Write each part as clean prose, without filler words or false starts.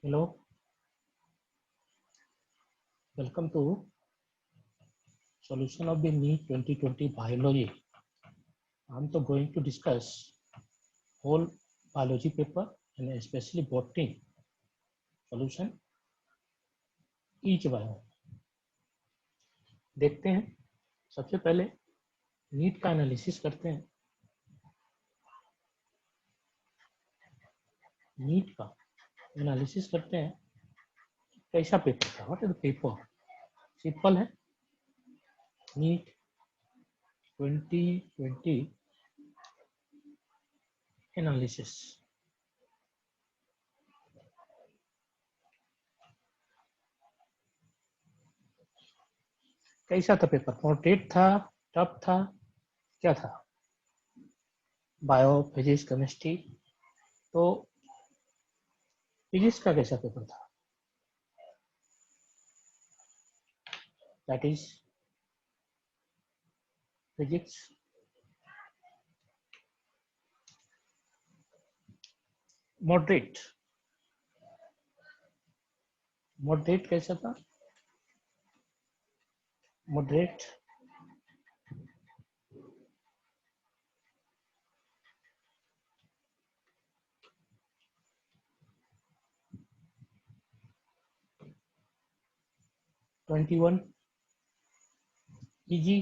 Hello, welcome to solution of the NEET 2020 biology. I'm going to discuss whole biology paper and especially botany solution each bio. देखते हैं सबसे पहले NEET का analysis करते हैं। NEET का एनालिसिस करते हैं कैसा पेपर था। What is the paper? Simple है। NEET 2020 analysis. कैसा था पेपर? मॉडरेट था, टफ था, क्या था? Bio, physics, chemistry. तो फिजिक्स का कैसा पेपर था? That is physics moderate. Moderate कैसा था? मॉडरेट (21) इजी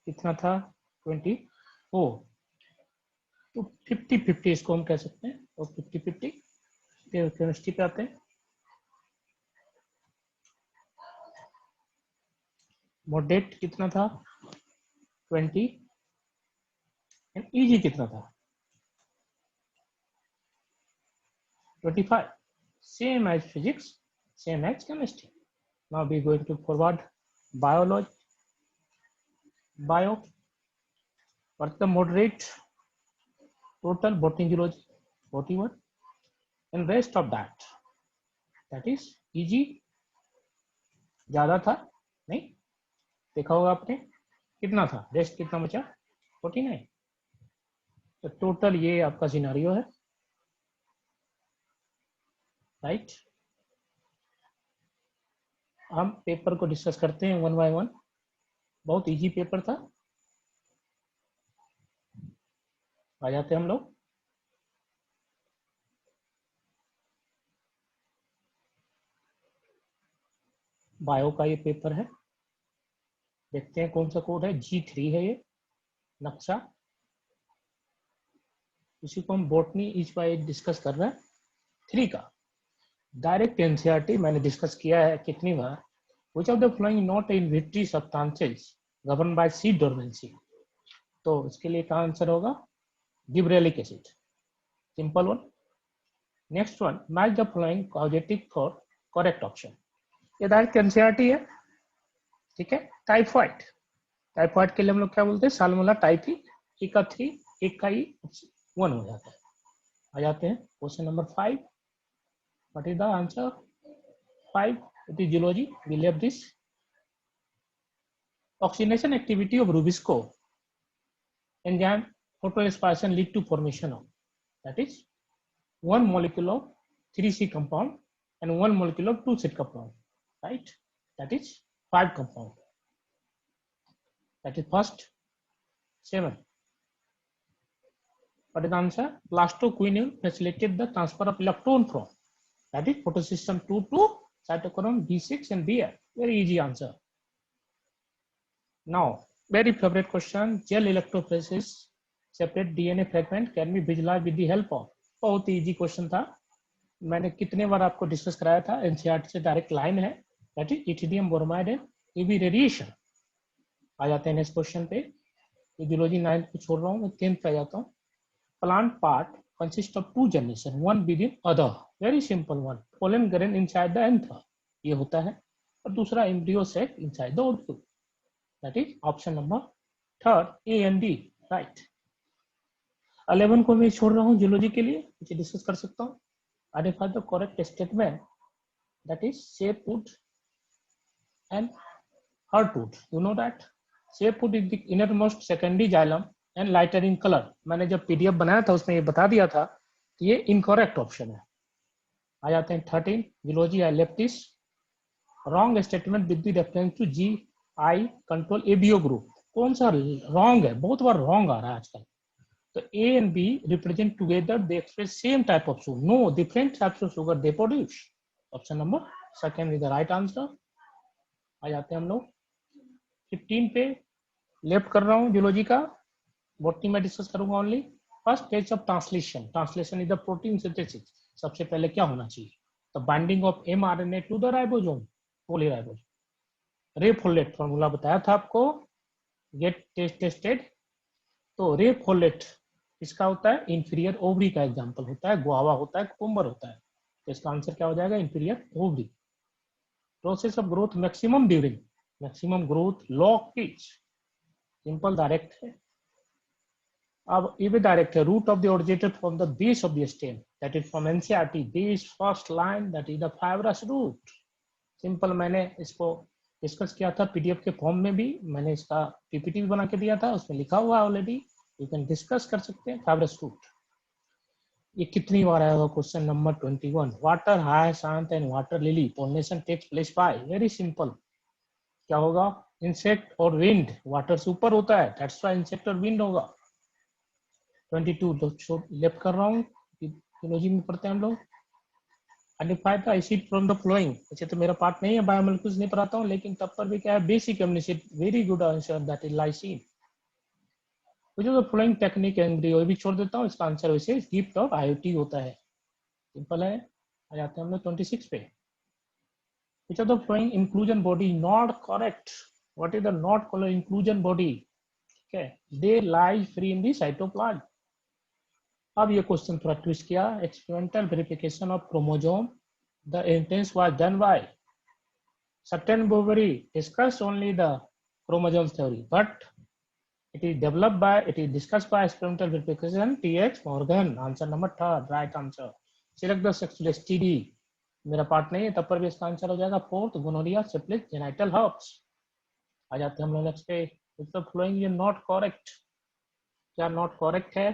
कितना था? 24। तो 50-50 इसको हम कह सकते हैं। और 50-50 केमिस्ट्री पे आते हैं। मॉडरेट कितना था? 20। एंड इजी कितना था? 25। Same as physics, same as chemistry. Now we going to forward biology. Bio, what the moderate total botany zoology 41 and rest of that is easy। ज्यादा था नहीं, देखा होगा आपने कितना था, रेस्ट कितना बचा? 49। तो टोटल ये आपका सिनारियो है, राइट। हम पेपर को डिस्कस करते हैं वन बाय वन। बहुत इजी पेपर था। आ जाते हैं हम लोग। बायो का ये पेपर है। देखते हैं कौन सा कोड है। G3 है ये नक्शा। इसी को हम बॉटनी इच बाय डिस्कस कर रहे हैं। 3 का डायरेक्ट एनसीईआरटी मैंने डिस्कस किया है कितनी बार। Which of the following not inhibitory substances governed by seed dormancy? तो इसके लिए क्या आंसर होगा? Gibberellic acid, simple one. Next one, match the following causative for correct option. ये डायरेक्ट एनसीईआरटी है, ठीक है। टाइफाइड, टाइफाइड के लिए हम लोग क्या बोलते हैं? Salmonella typhi. एक का 3, एक का 1 हो जाता है। आ जाते हैं question number 5। What is the answer? 5 it is zoology. We left this. Oxidation activity of rubisco enzyme photoaspiration lead to formation of, that is, one molecule of 3C compound and one molecule of 2C compound, right? That is 5 compound. That is first 7. What is the answer? Plastoquinone facilitated the transfer of electron from, that is, photosystem 2 to cytochrome B6 and BF. Very easy answer. Now, very favorite question, gel electrophoresis separate DNA fragment can be visualized with the help of। बहुत easy question था, मैंने कितने बार आपको discuss कराया था। NCERT से direct line है, that is ethidium bromide and UV radiation. आ जाते हैं नेक्स्ट क्वेश्चन पे। जियोलॉजी 9 को छोड़ रहा हूँ, मैं 10th पे आ जाता हूँ। Plant part consist of 2 generation, one with in other. Very simple one, pollen grain inside the anther, ये होता है, और दूसरा embryo sac inside the ovule. That is option number 3, A and D, right। 11 को मैं छोड़ रहा हूँ जियोलॉजी के लिए, इसे डिस्कस कर सकता हूँ। Identify the correct statement, that is sapwood and heartwood. You know that sapwood is the innermost secondary xylem and lighter in colour. मैंने जब पीडीएफ बनाया था उसमें ये बता दिया था कि ये इनकरेक्ट ऑप्शन है। आ जाते हैं 13, zoology I left this wrong statement with the reference to G I control ABO group. कौन सा रॉन्ग है? बहुत बार रॉन्ग आ रहा है आजकल। तो A and B represent together, they express same type of sugar, no different types of sugar they produce. Option number second is the right answer. आ जाते हैं हम लोग 15 पे, लेफ्ट कर रहा हूँ जूलॉजी का, बॉटनी में डिस्कस करूंगा only. First stage of translation, translation is the protein synthesis. सबसे पहले क्या होना चाहिए? The binding of mRNA to the ribosome, polyribosome. रे फोलेट फॉर्मूला बताया था आपको, गेट टेस्टेड। तो रे फोलेट इसका होता है इंफीरियर ओवरी का एग्जांपल होता है, गुआवा होता है, कुकुम्बर होता है। तो इसका आंसर क्या हो जाएगा? Inferior ovary. Process of growth maximum during, maximum growth log phase, simple direct है। अब ये भी डायरेक्ट है, root of the originated from the base of the stem, that is from NCERT base first line, that is the fibrous root। Simple, मैंने इसको discuss किया था PDF के फॉर्म में भी, मैंने इसका पीपीटी भी बना के दिया था, उसमें लिखा हुआ है ऑलरेडी, यू कैन डिस्कस कर सकते हैं। फाइब्रस रूट ये कितनी बार आया होगा? Question number 21। Water hyacinth and water lily pollination takes place by, very simple, क्या होगा? इंसेक्ट और विंड। वाटर से ऊपर होता है, दैट्स व्हाई इंसेक्ट और विंड होगा। 22 तो लेफ्ट कर रहा हूँ, फिलोजी में पढ़ते हैं हम लोग। Identify the acid from the flowing. अच्छा, तो मेरा पार्ट नहीं है, बायोमोलिक्यूल्स नहीं पढ़ाता हूँ, लेकिन तब पर भी क्या है, basic amino acid, very good answer, that is lysine. जो तो फ्लोइंग टेक्निक एम्ब्रियो भी छोड़ देता हूँ, इसका आंसर वैसे गिफ्ट ऑफ आईओटी होता है, सिंपल है। आ जाते हैं हम लोग 26 पे। Which of the following inclusion body not correct? What is the not color inclusion body? Okay, they lie free in the cytoplasm। अब ये क्वेश्चन थोड़ा ट्विस्ट किया, experimental verification of chromosome, the intense was done by Sternberg discussed only the chromosome theory, but it is developed by, it is discussed by experimental verification T.H. Morgan। Answer number third right answer. Select the sexual STD, मेरा part नहीं है, तब पर भी इसका answer हो जाएगा fourth, gonorrhoea, syphilis, genital herpes. आ जाते हैं हम लोग नेक्स्ट पे। Which of following is not correct? क्या नॉट करेक्ट है?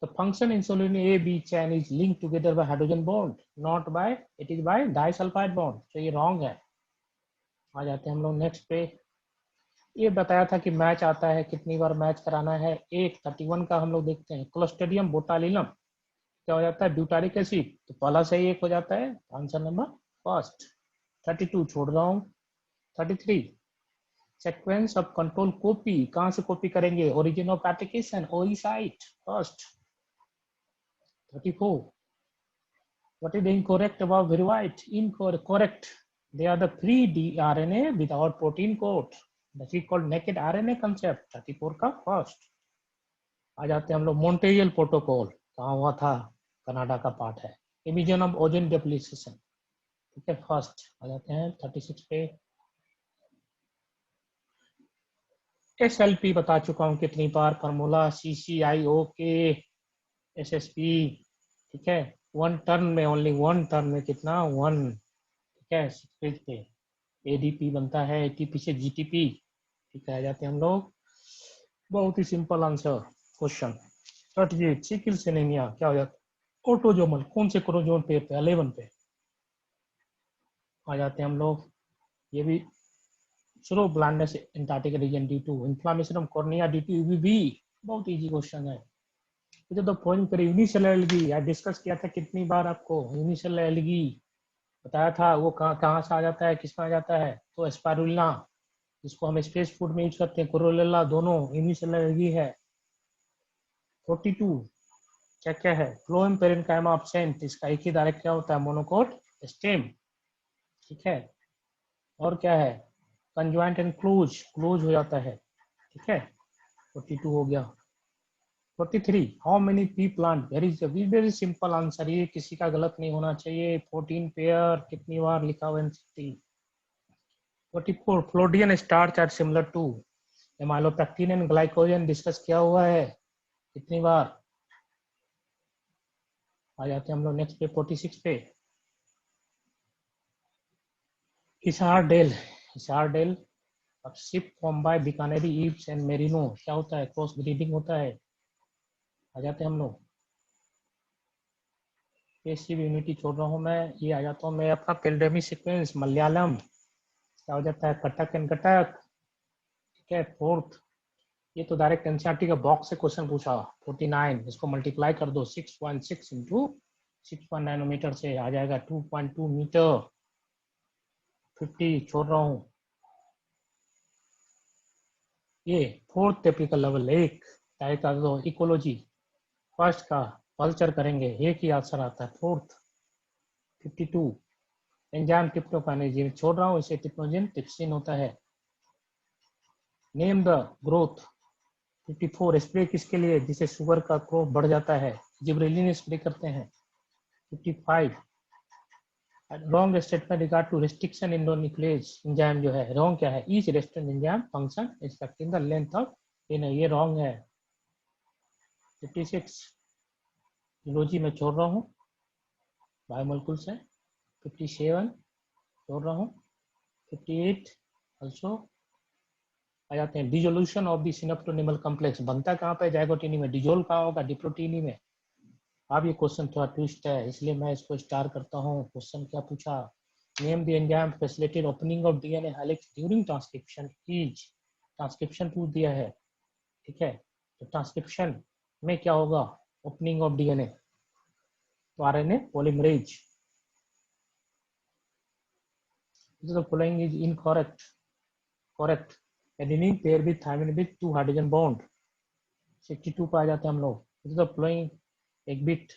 The function insulin A B chain is linked together by hydrogen bond, not by, it is by disulfide bond। तो ये wrong है। आ जाते हैं हम लोग नेक्स्ट पे। ये बताया था कि मैच आता है, कितनी बार मैच कराना है? एक 31 का हम लोग देखते हैं, क्लोस्ट्रिडियम बोटालिनम क्या हो जाता है? Butyric acid. तो पहला सही एक हो जाता है, आंसर नंबर फर्स्ट। 32 छोड़ रहा हूँ। 33 सीक्वेंस ऑफ कंट्रोल कॉपी, कहां से कॉपी करेंगे? ओरिजिन ऑफ एप्लीकेशन, ओई site first. 34 what is the incorrect about viroid? Incorrect, they are the free DNA without protein coat, that is called naked RNA concept। 34 का first. आ जाते हैं हम लोग Montreal protocol, कहाँ हुआ था? कनाडा का पार्ट है। इमिजन ऑफ ओजोन डिप्लीशन, ठीक है, फर्स्ट। आ जाते हैं 36 पे। SLP बता चुका हूँ कितनी बार, फार्मूला CCIOK SSP, ठीक है। वन टर्न में, ओनली वन टर्न में कितना? वन, ठीक है। पेज पे ADP बनता है ATP से GTP, ठीक है। आ जाते हैं हम लोग, बहुत ही सिंपल आंसर क्वेश्चन। 38 सिकल सेनेमिया क्या हो जाता है? ऑटोजोमल, कौन से क्रोमोसोम पे? 11 पे। आ जाते हैं हम लोग, ये भी snow blindness antarctic region due to inflammation of cornea due to UVB, बहुत इजी क्वेश्चन है। तो पॉइंट करें, यूनिसेलुलर एलगी या डिस्कस किया था कितनी बार आपको? यूनिसेलुलर एलगी बताया था, वो कहाँ से आ जाता है, किस में आ जाता है? तो स्पाइरुलिना, इसको हम स्पेस फूड में यूज करते हैं, कोरोलेला, दोनों यूनिसेलुलर एलगी है। 42 क्या क्या है? फ्लोएम पेरेन्काइमा एब्सेंट, इसका एक ही डायरेक्ट क्या होता है? मोनोकोट स्टेम, ठीक है। और क्या है? कंजॉइंट एंड क्लोज, क्लोज हो जाता है, ठीक है। 42 हो गया। 43 how many P plant? Very simple answer, ये किसी का गलत नहीं होना चाहिए। 14 पेयर, कितनी बार लिखा हुआ है? 44 floridean starch are similar to amylopectin and glycogen, discuss किया हुआ है कितनी बार? आ जाते हैं हम लोग नेक्स्ट पे 46 पे। हिसार डेल अब ship form by Bikaneri eaves and merino क्या होता है? क्रॉस ब्रीडिंग होता है। आ जाते हैं हम लोग। पेसिव यूनिटी छोड़ रहा हूँ मैं, ये आ जाता हूँ मैं आपका पेल्डेमी सीक्वेंस मलयालम क्या हो जाता है? कटक एंड कटक। ठीक है, फोर्थ ये तो डायरेक्ट एनसीईआरटी का बॉक्स से क्वेश्चन पूछा। 49 इसको मल्टीप्लाई कर दो 6.6 इंटू 6 नैनोमीटर से आ जाएगा 2.2 मीटर। 50 छोड़ रहा हूँ। ये फोर्थ टिपिकल लेवल एक डायरेक्ट आ दो इकोलॉजी। फर्स्ट का कल्चर करेंगे, एक ही आंसर आता है फोर्थ। 52 एंजाइम ट्रिप्टोफैन छोड़ रहा हूँ, इसे ट्रिप्टोजन ट्रिप्सिन होता है। Name the growth. 54 स्प्रे किसके लिए? जिससे शुगर का ग्रोथ बढ़ जाता है, जिब्रेलिन स्प्रे करते हैं। 55 wrong statement regard to restriction endonuclease enzyme जो है रॉन्ग क्या है? Each restriction enzyme function expecting the length of ये रॉन्ग है। 56 यूरोलॉजी में छोड़ रहा हूँ बायोमोलिक्यूल से। 57 छोड़ रहा हूँ। 58 ऑल्सो आ जाते हैं। Dissolution of the synaptonemal complex बनता कहाँ पे? जाइगोटिनी में। डिजोल्व कहाँ होगा? डिप्रोटीनी में। अब ये क्वेश्चन थोड़ा ट्विस्ट है, इसलिए मैं इसको स्टार करता हूँ। क्वेश्चन क्या पूछा? Name the enzyme facilitate opening of DNA helix during transcription is. Transcription पूछ दिया है, ठीक है, तो ट्रांसक्रिप्शन में क्या होगा? ओपनिंग ऑफ डीएनए, तो RNA polymerase. The following is incorrect. Correct. Adenine pair with thymine with 2 hydrogen bond. 62 पे आ जाते हैं हम लोग। द फॉलोइंग एक बिट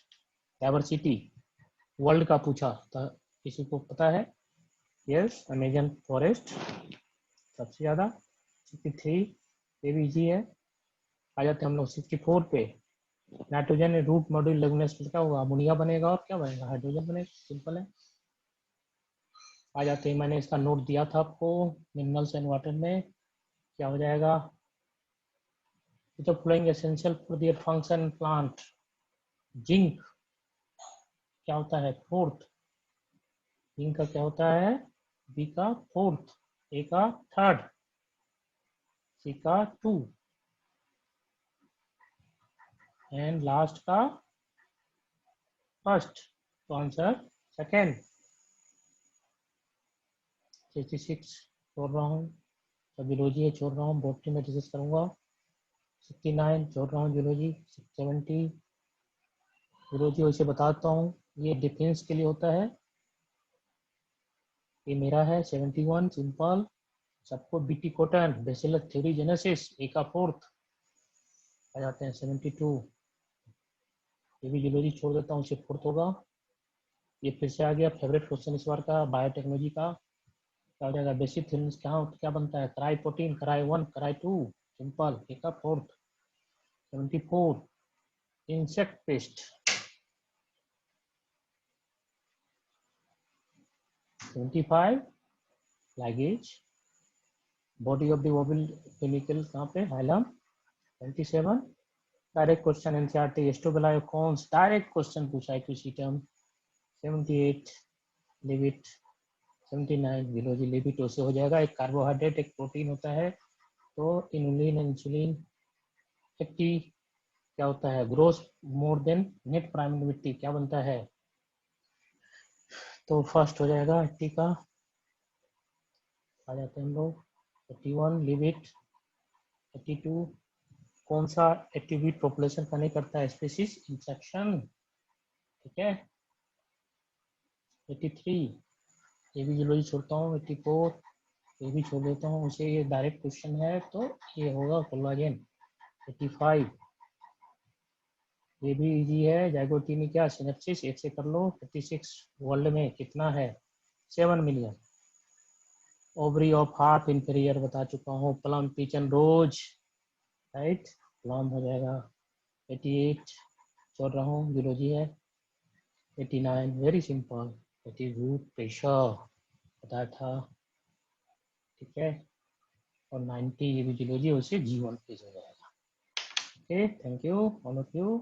डाइवर्सिटी वर्ल्ड का पूछा था, किसी को पता है? यस, अमेजन फॉरेस्ट सबसे ज्यादा। 63 ये भी इजी है। आ जाते हैं हम लोग 64 पे। नाइट्रोजन रूट मॉड्यूल लगने से क्या होगा? अमोनिया बनेगा, और क्या बनेगा? हाइड्रोजन बनेगा, सिंपल है। आ जाते हैं, मैंने इसका नोट दिया था आपको मिनरल्स एंड वाटर में, क्या हो जाएगा? तो following essential for their function plant. Zinc क्या होता है? फोर्थ। जिंक का क्या होता है? बी का फोर्थ, ए का थर्ड, सी का 2 एंड लास्ट का फर्स्ट, तो आंसर सेकेंड। 66 छोड़ रहा हूँ, तो जियोलॉजी छोड़ रहा हूँ, बॉटनी में डिस्कस करूंगा। 69 छोड़ रहा हूँ जियोलॉजी। 70 जियोलॉजी वैसे बताता हूँ, ये डिफेंस के लिए होता है, ये मेरा है। 71 सिंपल सबको बीटी कॉटन बेसिलस थ्योरीजेनेसिस ए का फोर्थ। आ जाते हैं 72 ये भी जियोलॉजी छोड़ देता हूँ, इसे फोर्थ होगा। ये फिर से आ गया फेवरेट क्वेश्चन इस बार का, बायोटेक्नोलॉजी का। क्या हो जाएगा? बेसिक थ्योरीज क्या बनता है? Cry protein, cry 1 cry 2 simple A का फोर्थ। 74 insect pest. 75 लैगेज body of the oval chemical कहाँ पे? हाइलम। 27 डायरेक्ट क्वेश्चन एनसीईआरटी एस्टोबेलायोकॉन्स डायरेक्ट क्वेश्चन पूछा है किसी टर्म। 78 लिविट। 79 विलोजी लिपिड से हो जाएगा। एक कार्बोहाइड्रेट एक प्रोटीन होता है, तो इनुलिन इंसुलिन। 80 क्या होता है? Gross more than net primary क्या बनता है? तो फर्स्ट हो जाएगा 80 का। आ जाते हैं हम लोग 81 लिविट। 82 कौन सा एक्टिविट पॉपुलेशन का नहीं करता है? स्पीसीज इंसेक्शन, ठीक है। 83 ये भी जियोलॉजी छोड़ता हूँ। 84 ये भी छोड़ देता हूँ, उसे ये डायरेक्ट क्वेश्चन है, तो ये होगा कोलाजन। 85 ये भी इजी है, जाइगोटिनी क्या सिनेप्सिस एक से कर लो। 56 वर्ल्ड में कितना है? 7 million. Ovary of half inferior बता चुका हूँ। Plum peach rose, right, plum हो जाएगा। 88 छोड़ रहा हूँ, जियोलॉजी है। 89 very simple, it is root pressure बताया था, ठीक है। और 90 ये भी जियोलॉजी, उससे G1 पेज हो जाएगा। Okay, thank you all of you.